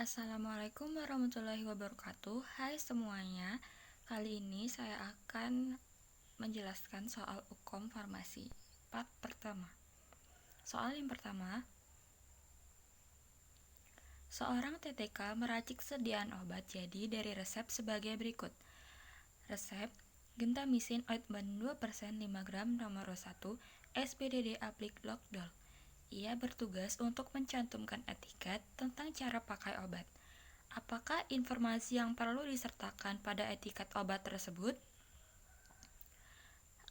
Assalamualaikum warahmatullahi wabarakatuh. Hai semuanya. Kali ini saya akan menjelaskan soal hukum farmasi. Part pertama. Soal yang pertama, seorang TTK meracik sediaan obat jadi dari resep sebagai berikut. Resep Gentamicin ointment 2% 5 gram nomor 1 SPDD aplik Lockdoll. Ia bertugas untuk mencantumkan etiket tentang cara pakai obat. Apakah informasi yang perlu disertakan pada etiket obat tersebut?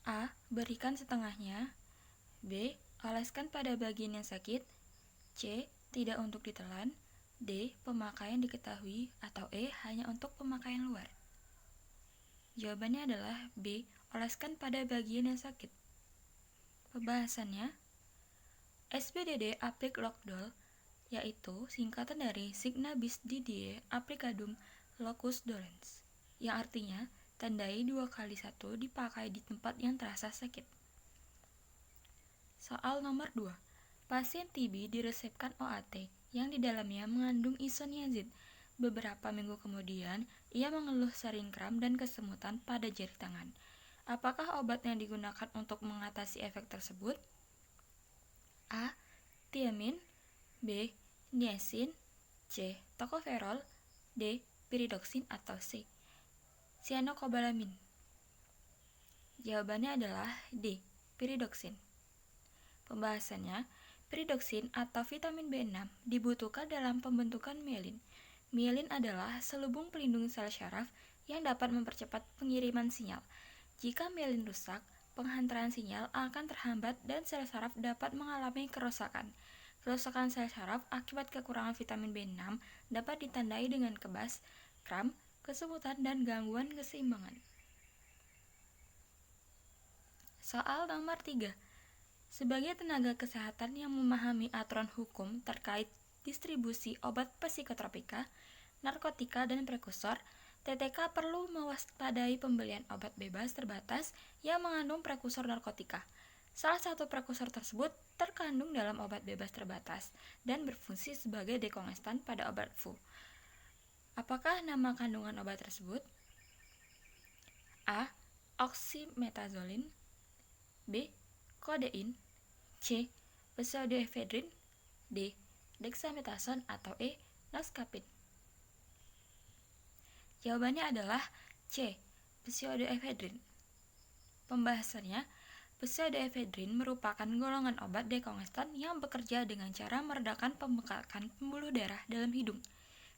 A. Berikan setengahnya. B. Oleskan pada bagian yang sakit. C. Tidak untuk ditelan. D. Pemakaian diketahui. Atau E. Hanya untuk pemakaian luar. Jawabannya adalah B. Oleskan pada bagian yang sakit. Pembahasannya, SPDD aplik Lockdoll yaitu singkatan dari Signa bis Didier Applicandum Locus Dolens, yang artinya tandai 2x1 dipakai di tempat yang terasa sakit. Soal nomor 2. Pasien TB diresepkan OAT yang di dalamnya mengandung isoniazid. Beberapa minggu kemudian, ia mengeluh sering kram dan kesemutan pada jari tangan. Apakah obat yang digunakan untuk mengatasi efek tersebut? A. Thiamin. B. Niacin. C. Tocopherol. D. Pyridoxine atau C. Cyanocobalamin. Jawabannya adalah D. Pyridoxine. Pembahasannya, pyridoxine atau vitamin B6 dibutuhkan dalam pembentukan mielin. Mielin adalah selubung pelindung sel syaraf yang dapat mempercepat pengiriman sinyal. Jika mielin rusak, penghantaran sinyal akan terhambat dan sel saraf dapat mengalami kerusakan. Kerusakan sel saraf akibat kekurangan vitamin B6 dapat ditandai dengan kebas, kram, kesemutan, dan gangguan keseimbangan. Soal nomor 3. Sebagai tenaga kesehatan yang memahami aturan hukum terkait distribusi obat psikotropika, narkotika, dan prekursor, TTK perlu mewaspadai pembelian obat bebas terbatas yang mengandung prekursor narkotika. Salah satu prekursor tersebut terkandung dalam obat bebas terbatas dan berfungsi sebagai dekongestan pada obat flu. Apakah nama kandungan obat tersebut? A. Oxymetazoline. B. Kodein. C. Pseudoephedrine. D. Dexamethasone atau E. Noscapine. Jawabannya adalah C. Pseudoephedrine. Pembahasannya, pseudoephedrine merupakan golongan obat dekongestan yang bekerja dengan cara meredakan pembengkakan pembuluh darah dalam hidung,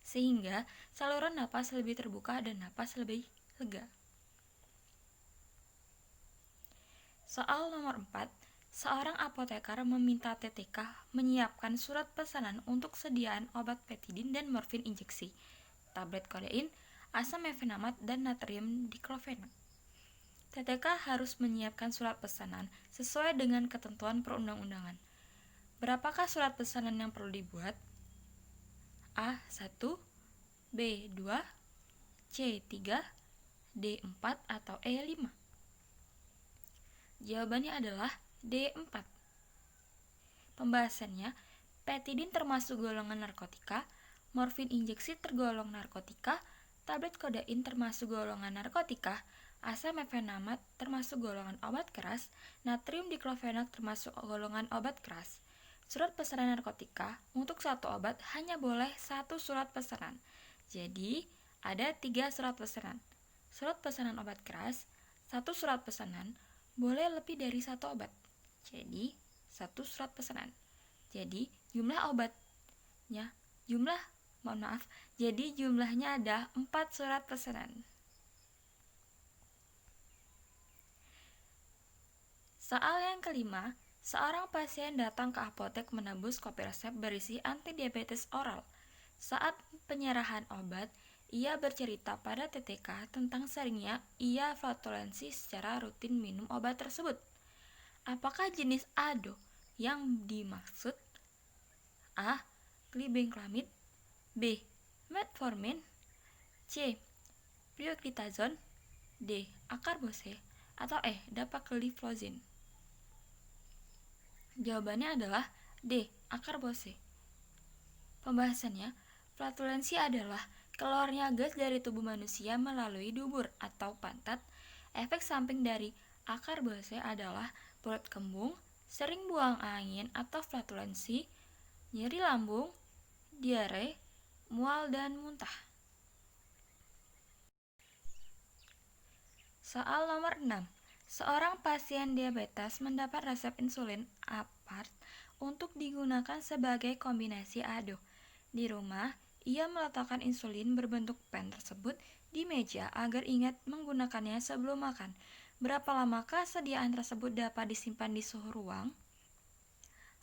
sehingga saluran napas lebih terbuka dan napas lebih lega. Soal nomor 4. Seorang apoteker meminta TTK menyiapkan surat pesanan untuk sediaan obat petidin dan morfin injeksi, tablet kodein, asam mefenamat, dan natrium diklofenak. TTK harus menyiapkan surat pesanan sesuai dengan ketentuan perundang-undangan. Berapakah surat pesanan yang perlu dibuat? A1, B2, C3, D4 atau E5? Jawabannya adalah D4. Pembahasannya, petidin termasuk golongan narkotika, morfin injeksi tergolong narkotika, tablet kodein termasuk golongan narkotika, asam mefenamat termasuk golongan obat keras, natrium diklofenak termasuk golongan obat keras. Surat pesanan narkotika untuk satu obat hanya boleh satu surat pesanan. Jadi, ada 3 surat pesanan. Surat pesanan obat keras, satu surat pesanan, boleh lebih dari satu obat. Jadi, satu surat pesanan. Jadi, jumlahnya ada 4 surat pesanan. Soal yang kelima, seorang pasien datang ke apotek menebus kopi resep berisi antidiabetes oral. Saat penyerahan obat, ia bercerita pada TTK tentang seringnya ia flatulensi secara rutin minum obat tersebut. Apakah jenis ADO yang dimaksud? A. Glibenclamid. B. Metformin. C. Pioglitazone. D. Acarbose atau E. Dapagliflozin. Jawabannya adalah D. Acarbose. Pembahasannya, Flatulensi adalah keluarnya gas dari tubuh manusia melalui dubur atau pantat. Efek samping dari akar bose adalah perut kembung, sering buang angin atau flatulensi, nyeri lambung, diare, mual, dan muntah. Soal nomor 6. Seorang pasien diabetes mendapat resep insulin apart untuk digunakan sebagai kombinasi ado. Di rumah, ia meletakkan insulin berbentuk pen tersebut di meja agar ingat menggunakannya sebelum makan. Berapa lamakah sediaan tersebut dapat disimpan di suhu ruang?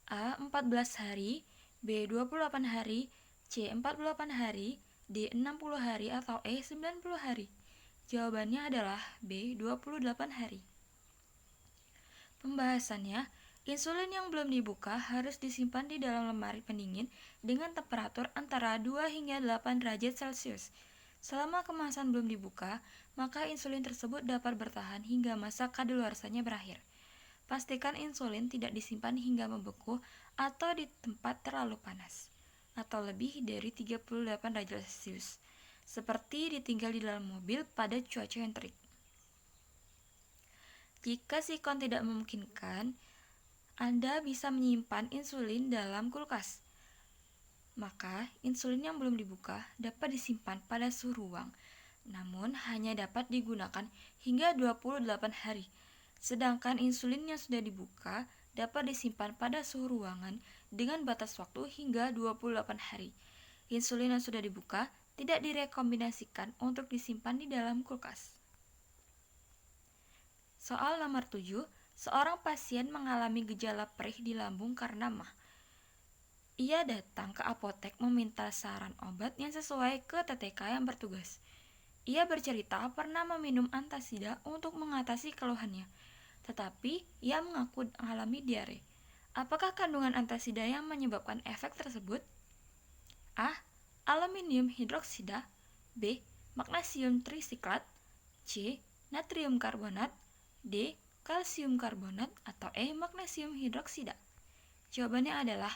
A. 14 hari, B. 28 hari, C. 48 hari, D. 60 hari, atau E. 90 hari. Jawabannya adalah B. 28 hari. Pembahasannya, insulin yang belum dibuka harus disimpan di dalam lemari pendingin dengan temperatur antara 2 hingga 8 derajat Celcius. Selama kemasan belum dibuka, maka insulin tersebut dapat bertahan hingga masa kadaluarsanya berakhir. Pastikan insulin tidak disimpan hingga membeku atau di tempat terlalu panas atau lebih dari 38 derajat Celcius, seperti ditinggal di dalam mobil pada cuaca yang terik. Jika sikon tidak memungkinkan, Anda bisa menyimpan insulin dalam kulkas. Maka, insulin yang belum dibuka dapat disimpan pada suhu ruang, namun hanya dapat digunakan hingga 28 hari. Sedangkan insulin yang sudah dibuka dapat disimpan pada suhu ruangan dengan batas waktu hingga 28 hari. Insulin yang sudah dibuka tidak direkomendasikan untuk disimpan di dalam kulkas. Soal nomor 7. Seorang pasien mengalami gejala perih di lambung karena MAH. Ia datang ke apotek meminta saran obat yang sesuai ke TTK yang bertugas. Ia bercerita pernah meminum antasida untuk mengatasi keluhannya, tetapi ia mengaku mengalami diare. Apakah kandungan antasida yang menyebabkan efek tersebut? A. Aluminium hidroksida, B. Magnesium trisiklat, C. Natrium karbonat, D. Kalsium karbonat, atau E. Magnesium hidroksida. Jawabannya adalah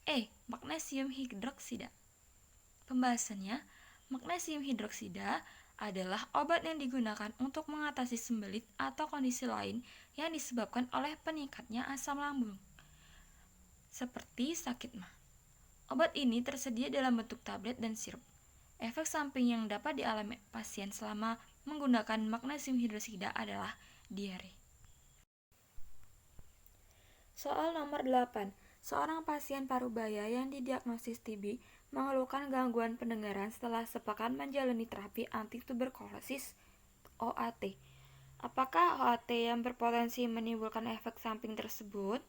E. Magnesium hidroksida. Pembahasannya, magnesium hidroksida adalah obat yang digunakan untuk mengatasi sembelit atau kondisi lain yang disebabkan oleh peningkatnya asam lambung, seperti sakit MAH. Obat ini tersedia dalam bentuk tablet dan sirup. Efek samping yang dapat dialami pasien selama menggunakan magnesium hidroksida adalah diare. Soal nomor 8. Seorang pasien parubaya yang didiagnosis TB mengeluhkan gangguan pendengaran setelah sepekan menjalani terapi antituberkulosis OAT. Apakah OAT yang berpotensi menimbulkan efek samping tersebut?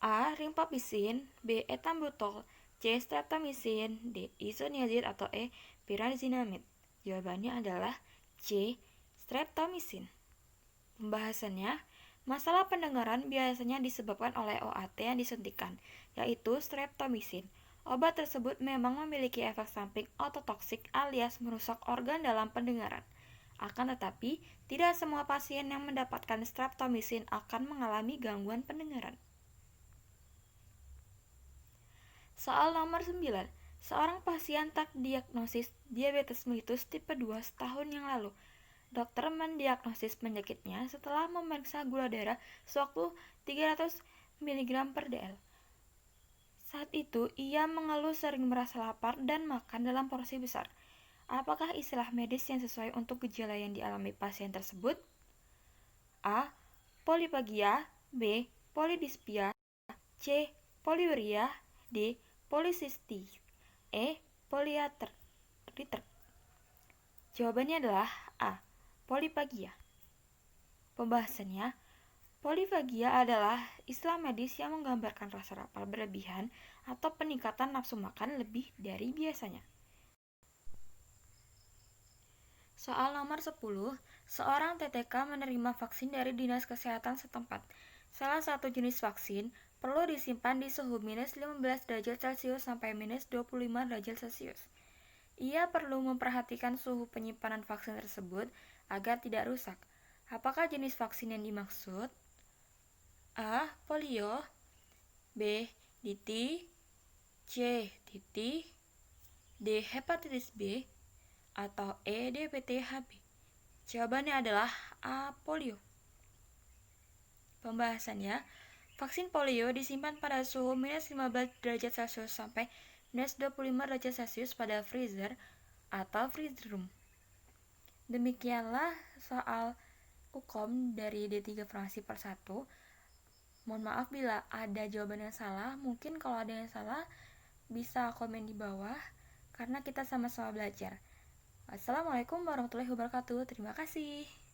A. Rifampicin, B. Ethambutol, C. Streptomycin, D. Isoniazid, atau E. Pyrazinamide. Jawabannya adalah C. Streptomycin. Pembahasannya, masalah pendengaran biasanya disebabkan oleh OAT yang disuntikan, yaitu streptomycin. Obat tersebut memang memiliki efek samping ototoksik alias merusak organ dalam pendengaran. Akan tetapi, tidak semua pasien yang mendapatkan streptomycin akan mengalami gangguan pendengaran. Soal nomor 9. Seorang pasien terdiagnosis diabetes mellitus tipe 2 setahun yang lalu. Dokter mendiagnosis penyakitnya setelah memeriksa gula darah sewaktu 300 mg per dl. Saat itu, ia mengeluh sering merasa lapar dan makan dalam porsi besar. Apakah istilah medis yang sesuai untuk gejala yang dialami pasien tersebut? A. Polipagia, B. Polidispia, C. Poliuria, D. Polisistik, E. Poliartriter. Jawabannya adalah A. Polifagia. Pembahasannya, polifagia adalah istilah medis yang menggambarkan rasa lapar berlebihan atau peningkatan nafsu makan lebih dari biasanya. Soal nomor 10. Seorang TTK menerima vaksin dari Dinas Kesehatan setempat. Salah satu jenis vaksin perlu disimpan di suhu minus 15 derajat Celcius sampai minus 25 derajat Celcius. Ia perlu memperhatikan suhu penyimpanan vaksin tersebut agar tidak rusak. Apakah jenis vaksin yang dimaksud? A. Polio, B. DT, C. TT, D. Hepatitis B, atau E. DPT-HB? Jawabannya adalah A. Polio. Pembahasannya, vaksin polio disimpan pada suhu minus 15 derajat Celcius sampai minus 25 derajat Celcius pada freezer atau freezer room. Demikianlah soal hukum dari D3 fraksi per 1. Mohon maaf bila ada jawaban yang salah. Mungkin kalau ada yang salah bisa komen di bawah, karena kita sama-sama belajar. Assalamualaikum warahmatullahi wabarakatuh. Terima kasih.